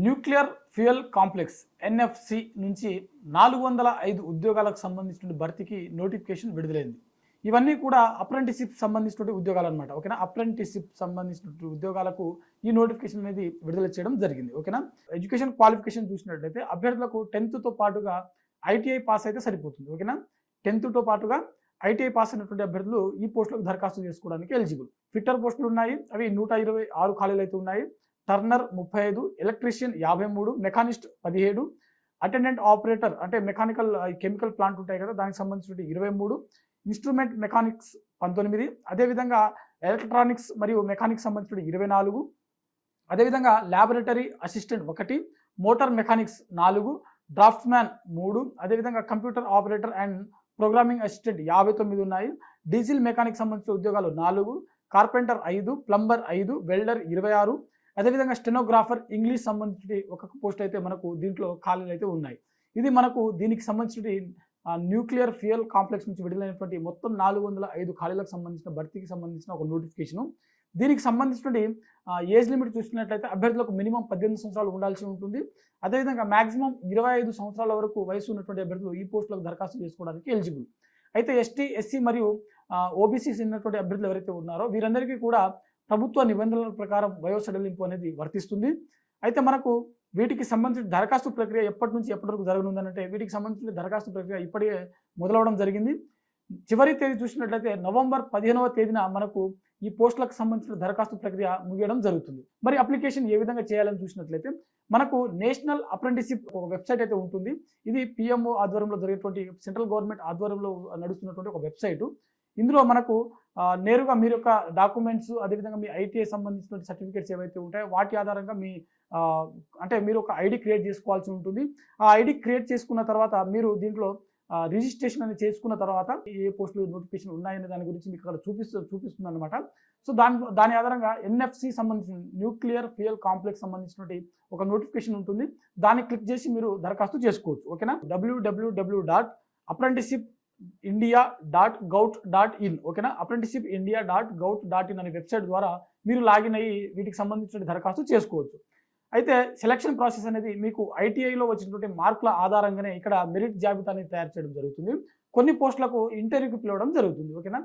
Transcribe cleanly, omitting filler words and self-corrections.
Nuclear fuel complex NFC నుంచి 405 ఉద్యోగాలకు సంబంధించిన భర్తీకి నోటిఫికేషన్ విడుదలైంది. ఇవన్నీ కూడా అప్రెంటిస్‌షిప్ సంబంధించిన ఉద్యోగాలు అన్నమాట. ఓకేనా. అప్రెంటిస్‌షిప్ సంబంధించిన ఉద్యోగాలకు ఈ నోటిఫికేషన్ అనేది విడుదల చేయడం జరిగింది. ఓకేనా. ఎడ్యుకేషన్ క్వాలిఫికేషన్ చూసినట్లయితే అభ్యర్థులకు 10థ్‌తో పాటుగా ఐటీఐ పాస్ అయితే సరిపోతుంది. ఓకేనా. 10థ్‌తో పాటుగా ఐటీఐ పాస్ అయినటువంటి అభ్యర్థులు ఈ పోస్టులకు దరఖాస్తు చేసుకోవడానికి ఎలిజిబుల్. ఫిట్టర్ పోస్టులు ఉన్నాయి. అవి 126 ఖాళీలు అయితే ఉన్నాయి. Turner 35, electrician 53, machinist 17, attendant operator అంటే మెకానికల్ కెమికల్ ప్లాంట్ ఉంటాయి కదా, దానికి సంబంధించిన 23, ఇన్స్ట్రుమెంట్ మెకానిక్స్ 19, అదేవిధంగా ఎలక్ట్రానిక్స్ మరియు మెకానిక్స్ సంబంధించిన 24, అదేవిధంగా laboratory assistant 1, motor mechanics 4, drafts man 3, అదేవిధంగా computer operator and programming assistant 59 ఉన్నాయి. డీజిల్ మెకానిక్ సంబంధించిన ఉద్యోగాలు 4, కార్పెంటర్ 5, ప్లంబర్ 5, వెల్డర్ 26, అదేవిధంగా స్టెనోగ్రాఫర్ ఇంగ్లీష్ సంబంధించి ఒక పోస్ట్ అయితే మనకు దీంట్లో ఖాళీలు అయితే ఉన్నాయి. ఇది మనకు దీనికి సంబంధించి న్యూక్లియర్ ఫ్యూయల్ కాంప్లెక్స్ నుంచి విడుదలైనటువంటి మొత్తం 405 ఖాళీలకు సంబంధించిన భర్తీకి సంబంధించిన ఒక నోటిఫికేషను. దీనికి సంబంధించినటువంటి ఏజ్ లిమిట్ చూసుకున్నట్లయితే అభ్యర్థులకు మినిమం 18 సంవత్సరాలు ఉండాల్సి ఉంటుంది. అదేవిధంగా మ్యాక్సిమం 25 సంవత్సరాల వరకు వయసు ఉన్నటువంటి అభ్యర్థులు ఈ పోస్టులకు దరఖాస్తు చేసుకోవడానికి ఎలిజిబుల్. అయితే ఎస్టీ, ఎస్సీ మరియు ఓబీసీస్ ఉన్నటువంటి అభ్యర్థులు ఎవరైతే ఉన్నారో వీరందరికీ కూడా ప్రభుత్వ నిబంధనల ప్రకారం వయో సడలింపు అనేది వర్తిస్తుంది. అయితే మనకు వీటికి సంబంధించిన దరఖాస్తు ప్రక్రియ ఎప్పటి నుంచి ఎప్పటి వరకు జరగనుందనంటే వీటికి సంబంధించిన దరఖాస్తు ప్రక్రియ ఇప్పటికే మొదలవడం జరిగింది. చివరి తేదీ చూసినట్లయితే నవంబర్ 15వ తేదీన మనకు ఈ పోస్టులకు సంబంధించిన దరఖాస్తు ప్రక్రియ ముగియడం జరుగుతుంది. మరి అప్లికేషన్ ఏ విధంగా చేయాలని చూసినట్లయితే మనకు నేషనల్ అప్రెంటిస్‌షిప్ ఒక వెబ్సైట్ అయితే ఉంటుంది. ఇది పిఎంఓ ఆధ్వర్యంలో జరిగేటువంటి సెంట్రల్ గవర్నమెంట్ ఆధ్వర్యంలో నడుస్తున్నటువంటి ఒక వెబ్సైటు. ఇందులో మనకు నేరుగా మీరు యొక్క డాక్యుమెంట్స్, అదేవిధంగా మీ ఐటీఐ సంబంధించిన సర్టిఫికేట్స్ ఏవైతే ఉంటాయో వాటి ఆధారంగా మీ అంటే మీరు ఒక ఐడి క్రియేట్ చేసుకోవాల్సి ఉంటుంది. ఆ ఐడి క్రియేట్ చేసుకున్న తర్వాత మీరు దీంట్లో రిజిస్ట్రేషన్ అనేది చేసుకున్న తర్వాత ఏ పోస్టులు నోటిఫికేషన్ ఉన్నాయనే దాని గురించి మీకు అక్కడ చూపిస్తుంది అనమాట. సో దాని ఆధారంగా ఎన్ఎఫ్సి సంబంధించిన న్యూక్లియర్ ఫ్యూయల్ కాంప్లెక్స్ సంబంధించినటువంటి ఒక నోటిఫికేషన్ ఉంటుంది. దాన్ని క్లిక్ చేసి మీరు దరఖాస్తు చేసుకోవచ్చు. ఓకేనా. www.apprenticeshipindia.gov.in ఓకేనా. apprenticeshipindia.gov.in అనే వెబ్సైట్ ద్వారా మీరు లాగిన్ అయ్యి వీటికి సంబంధించిన దరఖాస్తు చేసుకోవచ్చు. అయితే సెలక్షన్ ప్రాసెస్ అనేది మీకు ఐటీఐలో వచ్చినటువంటి మార్కుల ఆధారంగానే ఇక్కడ మెరిట్ జాబితా అనేది తయారు చేయడం జరుగుతుంది. కొన్ని పోస్టులకు ఇంటర్వ్యూకి పిలవడం జరుగుతుంది. ఓకేనా.